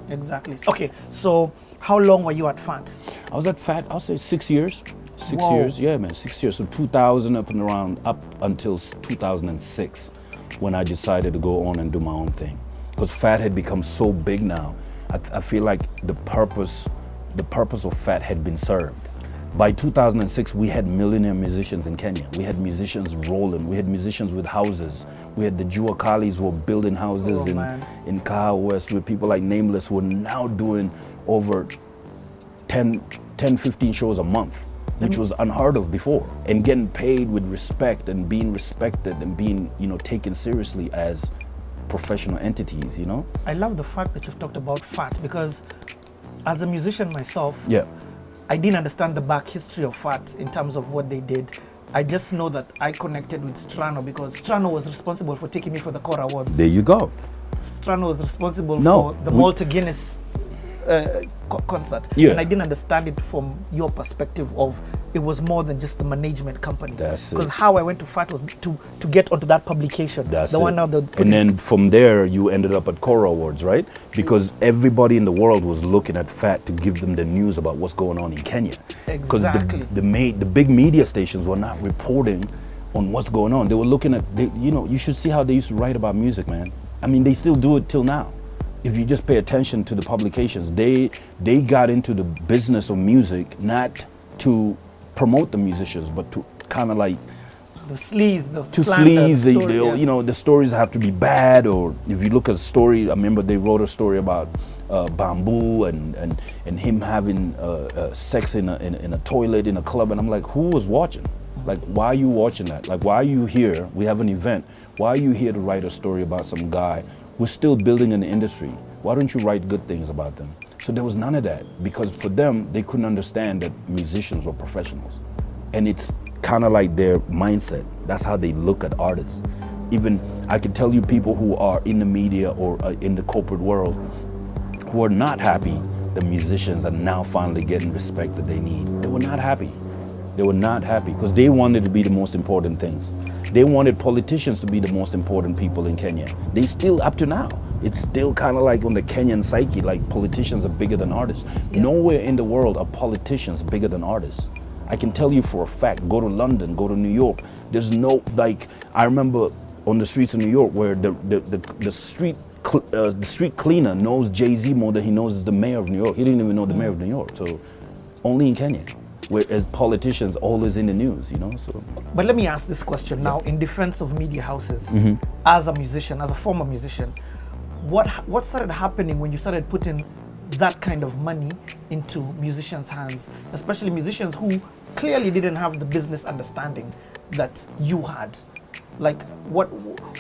Exactly. Okay, so how long were you at FAT? I was at FAT, I'll say 6 years. 6 Whoa. years, yeah, man, 6 years. So 2000 up until 2006, when I decided to go on and do my own thing. Because FAT had become so big now, I feel like the purpose of FAT had been served. By 2006, we had millionaire musicians in Kenya. We had musicians rolling. We had musicians with houses. We had the Juakalis who were building houses in Kaha West, with people like Nameless who are now doing over 10, 15 shows a month, which was unheard of before, and getting paid with respect and being respected and being, taken seriously as professional entities, I love the fact that you've talked about FAT, because as a musician myself, Yeah. I didn't understand the back history of FAT in terms of what they did. I just know that I connected with Strano because Strano was responsible for taking me for the Core Awards. There you go. Strano was responsible for the Malta Guinness concert. Yeah. And I didn't understand it from your perspective of it was more than just the management company. That's it. Because how I went to FAT was to get onto that publication. That's the it. one now And then from there, you ended up at Cora Awards, right? Because everybody in the world was looking at FAT to give them the news about what's going on in Kenya. Because Exactly. the big media stations were not reporting on what's going on. They were looking at, you should see how they used to write about music, man. I mean, they still do it till now. If you just pay attention to the publications, they got into the business of music not to promote the musicians, but to kind of like the sleaze, the to slander sleaze. story, yeah. The stories have to be bad. Or if you look at a story, I remember they wrote a story about Bamboo and him having sex in a toilet in a club, and I'm like, who was watching? Like, why are you watching that? Like, why are you here? We have an event. Why are you here to write a story about some guy who's still building an industry? Why don't you write good things about them? So there was none of that, because for them, they couldn't understand that musicians were professionals. And it's kind of like their mindset. That's how they look at artists. Even I can tell you people who are in the media or in the corporate world who are not happy the musicians are now finally getting respect that they need. They were not happy. They were not happy because they wanted to be the most important things. They wanted politicians to be the most important people in Kenya. They still, up to now, it's still kind of like on the Kenyan psyche, like politicians are bigger than artists. Yeah. Nowhere in the world are politicians bigger than artists. I can tell you for a fact, go to London, go to New York, there's no, I remember on the streets of New York where the street cleaner knows Jay-Z more than he knows the mayor of New York. He didn't even know the mayor of New York, so only in Kenya. Whereas politicians always in the news, so. But let me ask this question now, in defense of media houses, as a musician, as a former musician, what started happening when you started putting that kind of money into musicians' hands, especially musicians who clearly didn't have the business understanding that you had? Like, what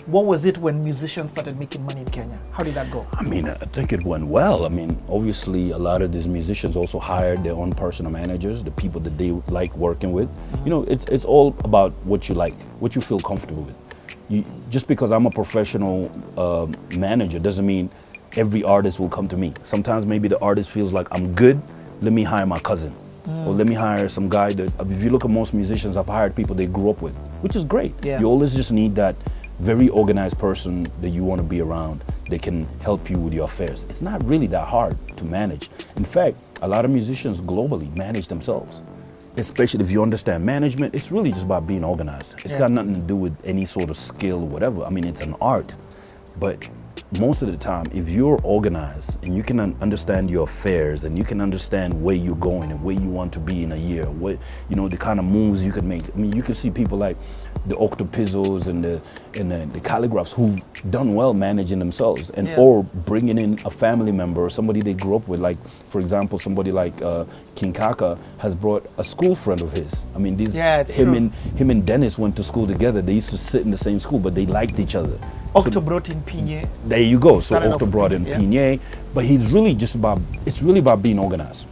was it when musicians started making money in Kenya? How did that go? I mean, I think it went well. I mean, obviously, a lot of these musicians also hired their own personal managers, the people that they like working with. It's all about what you like, what you feel comfortable with. Just because I'm a professional manager doesn't mean every artist will come to me. Sometimes maybe the artist feels like, I'm good, let me hire my cousin. Or let me hire some guy that, if you look at most musicians, I've hired people they grew up with, which is great. Yeah. You always just need that very organized person that you want to be around that can help you with your affairs. It's not really that hard to manage. In fact, a lot of musicians globally manage themselves. Especially if you understand management, it's really just about being organized. It's got nothing to do with any sort of skill or whatever. I mean, it's an art, but most of the time, if you're organized and you can understand your affairs and you can understand where you're going and where you want to be in a year, what the kind of moves you can make. I mean, you can see people like the Octopizzos and the Calligraphs who've done well managing themselves and or bringing in a family member or somebody they grew up with. Like, for example, somebody like King Kaka has brought a school friend of his. I mean, him and Dennis went to school together. They used to sit in the same school, but they liked each other. Octo brought in Pinye. There you go. So Octo brought in Pinye, but it's really about being organized.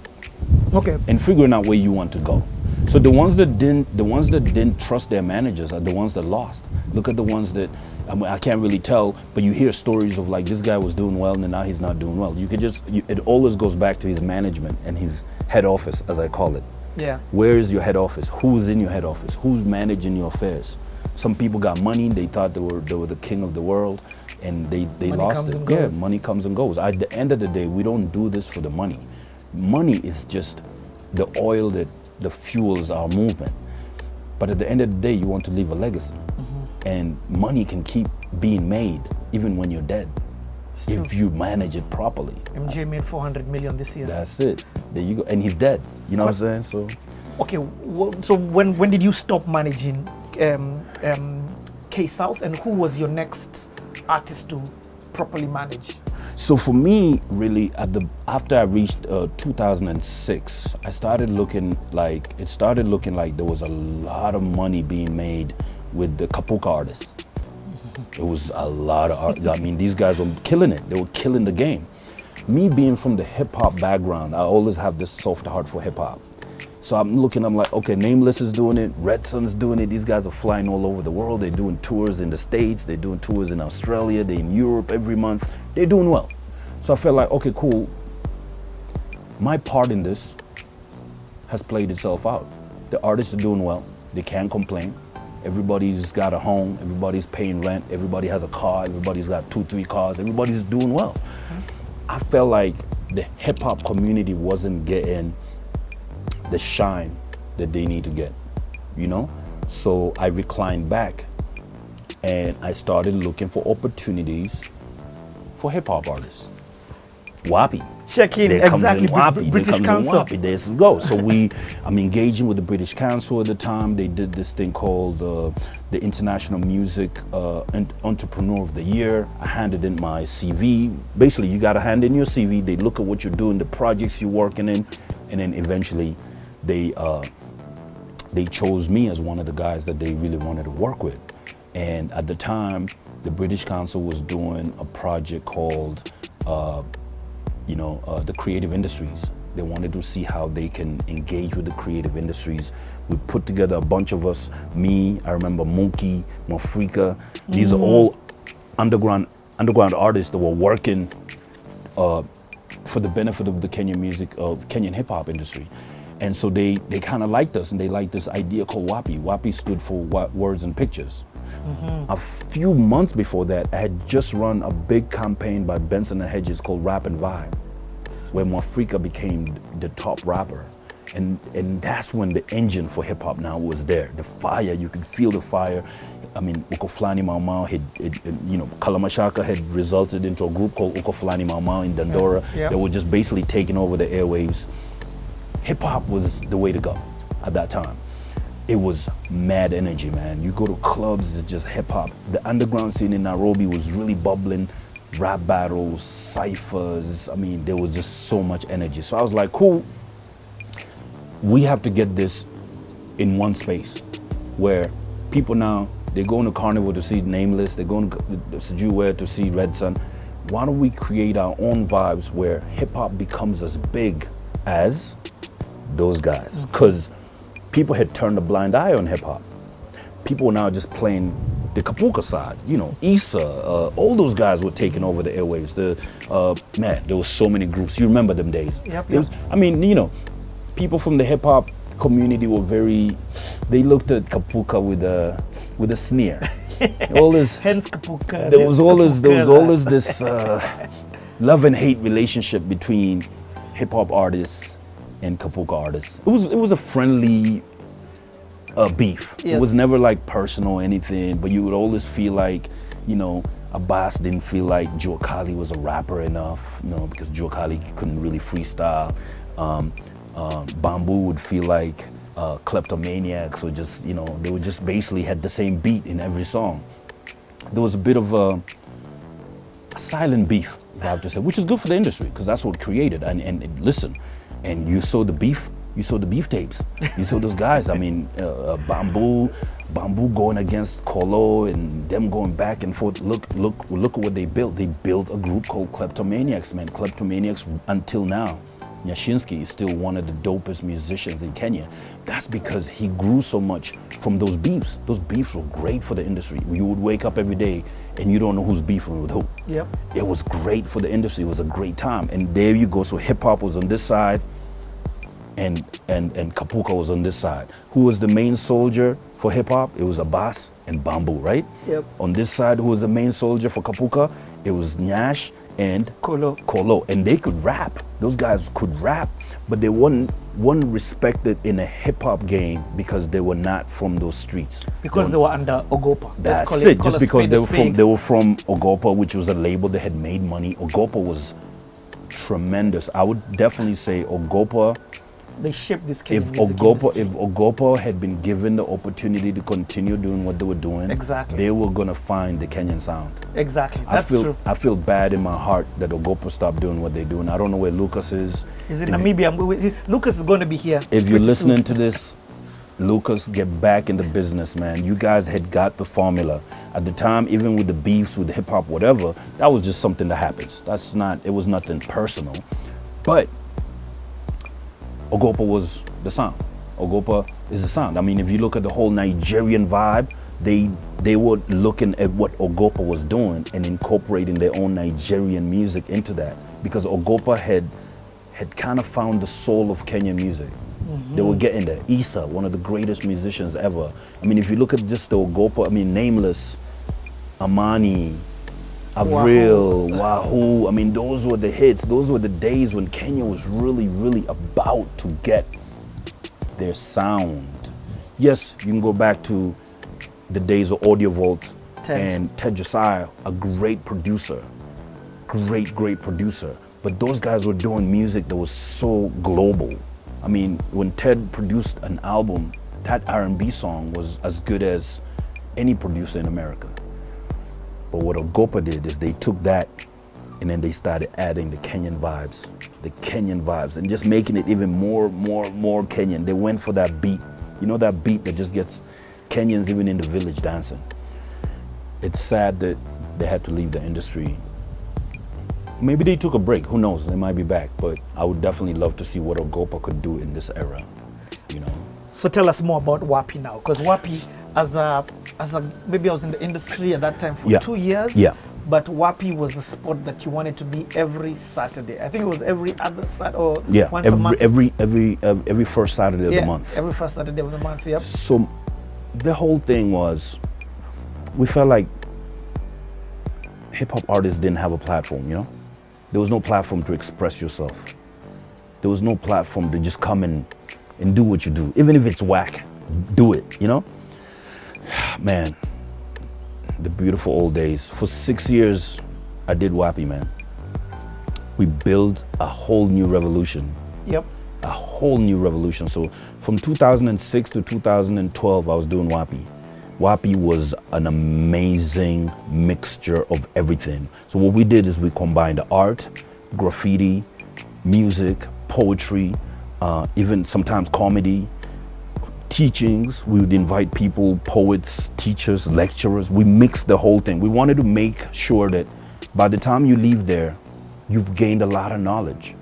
Okay. And figuring out where you want to go. So the ones that didn't trust their managers are the ones that lost. Look at the ones that, I can't really tell, but you hear stories of like, this guy was doing well and now he's not doing well. It always goes back to his management and his head office, as I call it. Yeah. Where is your head office? Who's in your head office? Who's managing your affairs? Some people got money, they thought they were the king of the world. and they Money lost comes it. and Yeah, goes. money comes and goes. At the end of the day, we don't do this for the money. Money is just the oil that the fuels our movement. But at the end of the day, you want to leave a legacy. And money can keep being made even when you're dead, if you manage it properly. MJ made 400 million this year. That's it. There you go. And he's dead. You know what I'm saying? So, Okay, so when did you stop managing K South, and who was your next artist to properly manage? so for me, really, after I reached 2006, it started looking like there was a lot of money being made with the Kapuka artists. It was a lot of art. I mean, these guys were killing it. They were killing the game. Me being from the hip hop background, I always have this soft heart for hip hop. So I'm like, okay, Nameless is doing it, Red Sun's doing it. These guys are flying all over the world. They're doing tours in the States. They're doing tours in Australia. They're in Europe every month. They're doing well. So I felt like, okay, cool. My part in this has played itself out. The artists are doing well. They can't complain. Everybody's got a home. Everybody's paying rent. Everybody has a car. Everybody's got 2-3 cars. Everybody's doing well. I felt like the hip hop community wasn't getting the shine that they need to get, you know? So I reclined back and I started looking for opportunities for hip hop artists. WAPI. Check in, There comes exactly, in WAPI. British There comes Council. in WAPI. There you go. So I'm engaging with the British Council at the time. They did this thing called the International Music Entrepreneur of the Year. I handed in my CV. Basically, you got to hand in your CV. They look at what you're doing, the projects you're working in, and then eventually they chose me as one of the guys that they really wanted to work with. And at the time, the British Council was doing a project called the creative industries. They wanted to see how they can engage with the creative industries. We put together a bunch of us, me, I remember Mookie, Mafrika. These are all underground artists that were working for the benefit of the Kenyan hip hop industry. And so they kind of liked us, and they liked this idea called WAPI. WAPI stood for Words and Pictures. A few months before that, I had just run a big campaign by Benson and Hedges called Rap and Vibe, where Mafrika became the top rapper. And that's when the engine for hip hop now was there. The fire, you could feel the fire. I mean, Uko Flani Mau Mau Kalamashaka had resulted into a group called Uko Flani Mau Mau in Dandora that were just basically taking over the airwaves. Hip hop was the way to go at that time. It was mad energy, man. You go to clubs, it's just hip hop. The underground scene in Nairobi was really bubbling. Rap battles, ciphers. I mean, there was just so much energy. So I was like, cool. We have to get this in one space where people now, they go to Carnival to see Nameless, they go to Sejuware to see Red Sun. Why don't we create our own vibes where hip hop becomes as big as those guys? Because people had turned a blind eye on hip hop. People were now just playing the Kapuka side, Issa, all those guys were taking over the airwaves. Man, there were so many groups. You remember them days. Yep. People from the hip hop community were they looked at Kapuka with a sneer. Hence Kapuka. There was always this love and hate relationship between hip hop artists and Kapuka artists. It was a friendly beef. Yes. It was never like personal or anything, but you would always feel like, Abbas didn't feel like Joe Kali was a rapper enough, because Joe Kali couldn't really freestyle. Bamboo would feel like kleptomaniacs, or just, they would just basically had the same beat in every song. There was a bit of a silent beef, if I have to say, which is good for the industry, because that's what created. And listen, and you saw the beef tapes. You saw those guys. I mean, Bamboo going against Kolo and them going back and forth. Look at what they built. They built a group called Kleptomaniacs, man. Kleptomaniacs until now. Nyashinsky is still one of the dopest musicians in Kenya. That's because he grew so much from those beefs. Those beefs were great for the industry. You would wake up every day and you don't know who's beefing with who. Yep. It was great for the industry. It was a great time. And there you go. So hip hop was on this side. and Kapuka was on this side. Who was the main soldier for hip hop? It was Abbas and Bamboo, right? Yep. On this side, who was the main soldier for Kapuka? It was Nyash and Kolo. And they could rap. Those guys could rap, but they weren't respected in a hip hop game because they were not from those streets. Because they were under Ogopa. That's it. Just because they were from Ogopa, which was a label that had made money. Ogopa was tremendous. I would definitely say Ogopa. They shaped this Kenyan If Ogopa had been given the opportunity to continue doing what they were doing, exactly, they were gonna find the Kenyan sound. Exactly, that's true. I feel bad in my heart that Ogopa stopped doing what they're doing. I don't know where Lucas is. Is in Namibia? Lucas is going to be here. If you're listening to this, Lucas, get back in the business, man. You guys had got the formula. At the time, even with the beefs with hip hop, whatever, that was just something that happens. It was nothing personal. But Ogopa was the sound. Ogopa is the sound. I mean, if you look at the whole Nigerian vibe, they were looking at what Ogopa was doing and incorporating their own Nigerian music into that, because Ogopa had kind of found the soul of Kenyan music. They were getting there. Issa, one of the greatest musicians ever. I mean, if you look at just the Ogopa, I mean, Nameless, Amani, Avril, Wahoo. I mean, those were the hits. Those were the days when Kenya was really, really about to get their sound. Yes, you can go back to the days of Audio Vault and Ted Josiah, a great producer. Great producer. But those guys were doing music that was so global. I mean, when Ted produced an album, that R&B song was as good as any producer in America. But what Ogopa did is they took that and then they started adding the Kenyan vibes, and just making it even more Kenyan. They went for that beat. You know, that beat that just gets Kenyans even in the village dancing. It's sad that they had to leave the industry. Maybe they took a break, who knows, they might be back, but I would definitely love to see what Ogopa could do in this era, you know. So tell us more about WAPI now, because WAPI, maybe I was in the industry at that time for 2 years. Yeah. But WAPI was the spot that you wanted to be every Saturday. I think it was every other Saturday or once a month. Every first Saturday of the month. Every first Saturday of the month. Yep. So the whole thing was, we felt like hip hop artists didn't have a platform. You know, there was no platform to express yourself. There was no platform to just come in and do what you do, even if it's whack. Do it. You know. Man, the beautiful old days. For 6 years, I did WAPI, man. We built a whole new revolution. Yep. A whole new revolution. So from 2006 to 2012, I was doing WAPI. WAPI was an amazing mixture of everything. So what we did is we combined art, graffiti, music, poetry, even sometimes comedy, teachings. We would invite people, poets, teachers, lecturers. We mixed the whole thing. We wanted to make sure that by the time you leave there, you've gained a lot of knowledge.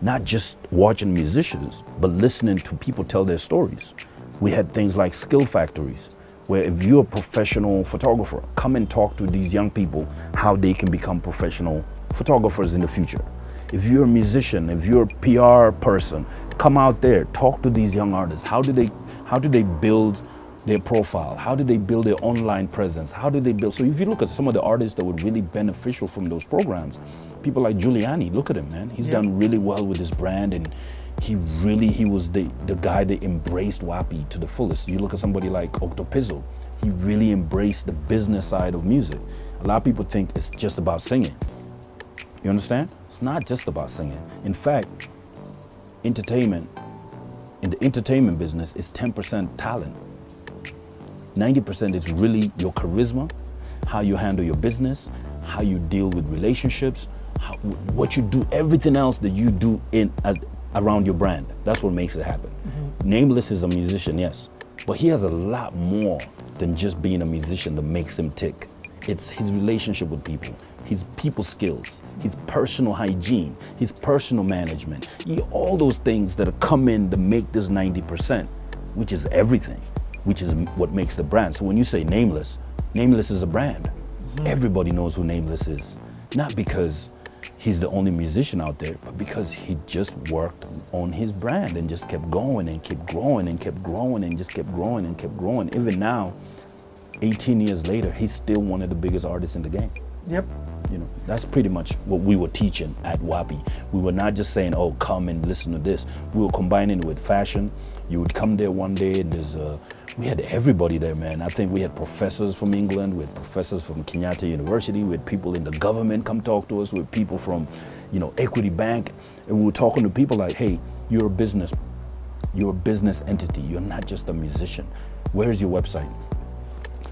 Not just watching musicians, but listening to people tell their stories. We had things like skill factories, where if you're a professional photographer, come and talk to these young people how they can become professional photographers in the future. If you're a musician, if you're a PR person, come out there, talk to these young artists. How do they build their profile? How do they build their online presence? How do they build? So if you look at some of the artists that were really beneficial from those programs, people like Giuliani, look at him, man. He's done really well with his brand, and he was the guy that embraced WAPI to the fullest. You look at somebody like Octopizzo, he really embraced the business side of music. A lot of people think it's just about singing. You understand? It's not just about singing. In fact, in the entertainment business is 10% talent. 90% is really your charisma, how you handle your business, how you deal with relationships, what you do, everything else that you do around your brand. That's what makes it happen. Mm-hmm. Nameless is a musician, yes, but he has a lot more than just being a musician that makes him tick. It's his relationship with people, his people skills, his personal hygiene, his personal management, all those things that come in to make this 90%, which is everything, which is what makes the brand. So when you say Nameless, Nameless is a brand. Mm-hmm. Everybody knows who Nameless is. Not because he's the only musician out there, but because he just worked on his brand and just kept going and kept growing and kept growing and just kept growing and kept growing. Even now, 18 years later, he's still one of the biggest artists in the game. Yep. You know, that's pretty much what we were teaching at WAPI. We were not just saying, oh, come and listen to this. We were combining it with fashion. You would come there one day and we had everybody there, man. I think we had professors from England, we had professors from Kenyatta University, we had people in the government come talk to us, we had people from, you know, Equity Bank. And we were talking to people like, hey, you're a business entity. You're not just a musician. Where's your website?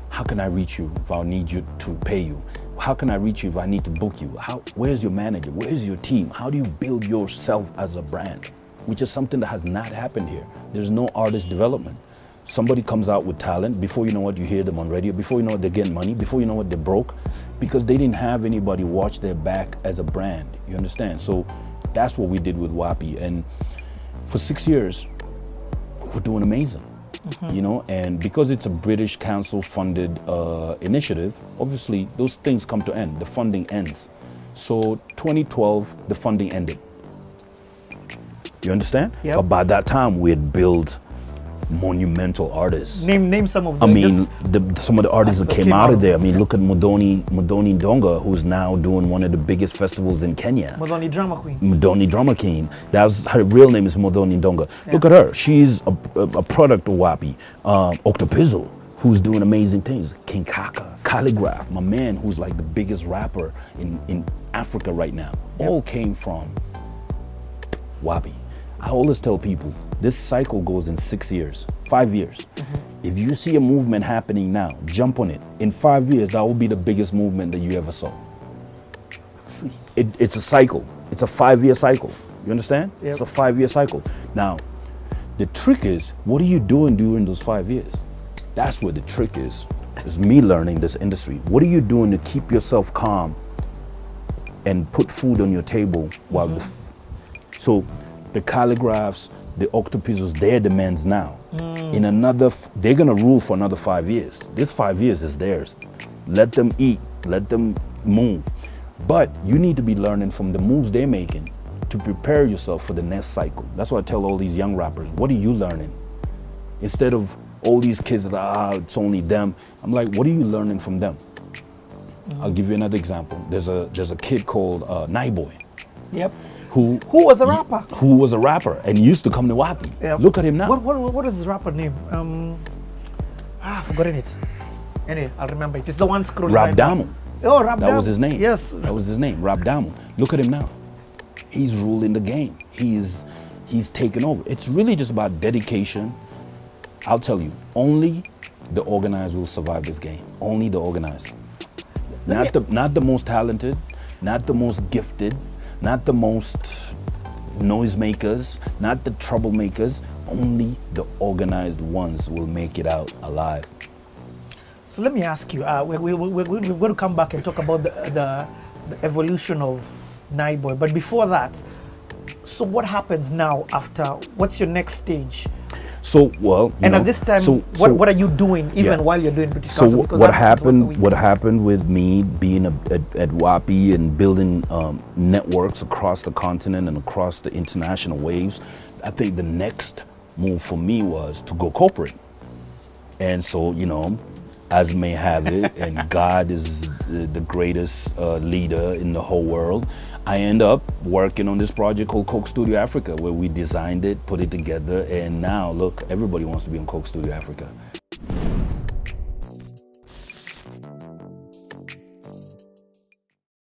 How can I reach you if I need you to pay you? How can I reach you if I need to book you? Where's your manager? Where's your team? How do you build yourself as a brand? Which is something that has not happened here. There's no artist development. Somebody comes out with talent, before you know what, you hear them on radio, before you know what, they're getting money, before you know what, they're broke, because they didn't have anybody watch their back as a brand, you understand? So that's what we did with WAPI, and for 6 years, we were doing amazing. You know, and because it's a British Council funded initiative, obviously those things come to end, the funding ends. So 2012, the funding ended. You understand? Yep. But by that time, we had built monumental artists. Name some of them. I mean, some of the artists that came out of there. I mean, look at Modoni Ndonga, who's now doing one of the biggest festivals in Kenya. Modoni Drama Queen. Modoni Drama Queen. That's her real name is Modoni Ndonga. Yeah. Look at her. She's a product of WAPI. Octopizzo, who's doing amazing things. King Kaka, Calligraph, my man, who's like the biggest rapper in Africa right now. Yep. All came from WAPI. I always tell people, this cycle goes in 6 years, 5 years. If you see a movement happening now, jump on it. In 5 years, that will be the biggest movement that you ever saw. Sweet. It's a cycle. It's a 5-year cycle. You understand? Yep. It's a 5-year cycle. Now, the trick is, what are you doing during those 5 years? That's where the trick is me learning this industry. What are you doing to keep yourself calm and put food on your table while so the Calligraphs, the Octopizzos, they're the men's now. In they're gonna rule for another 5 years. This 5 years is theirs. Let them eat, let them move. But you need to be learning from the moves they're making to prepare yourself for the next cycle. That's why I tell all these young rappers, what are you learning? Instead of all these kids that, it's only them. I'm like, what are you learning from them? I'll give you another example. There's a kid called Naiboy. Yep. Who was a rapper? Who was a rapper and used to come to WAPI. Yep. Look at him now. What is his rapper name? I've forgotten it. Anyway, I'll remember it. It's the one scrolling. Rabdamu. Oh, Rabdamu. That was his name. Yes. That was his name, Rabdamu. Look at him now. He's ruling the game. He's taken over. It's really just about dedication. I'll tell you, only the organized will survive this game. Only the organized. Not the most talented, not the most gifted, not the most noisemakers, not the troublemakers. Only the organized ones will make it out alive. So let me ask you, we're going to come back and talk about the evolution of Naiboy. But before that, so what happens now after, what's your next stage? So, well, at this time, what are you doing even while you're doing British Council? So what happened with me being at WAPI and building networks across the continent and across the international waves, I think the next move for me was to go corporate. And so, as may have it, and God is the greatest leader in the whole world, I end up working on this project called Coke Studio Africa, where we designed it, put it together, and now, look, everybody wants to be on Coke Studio Africa.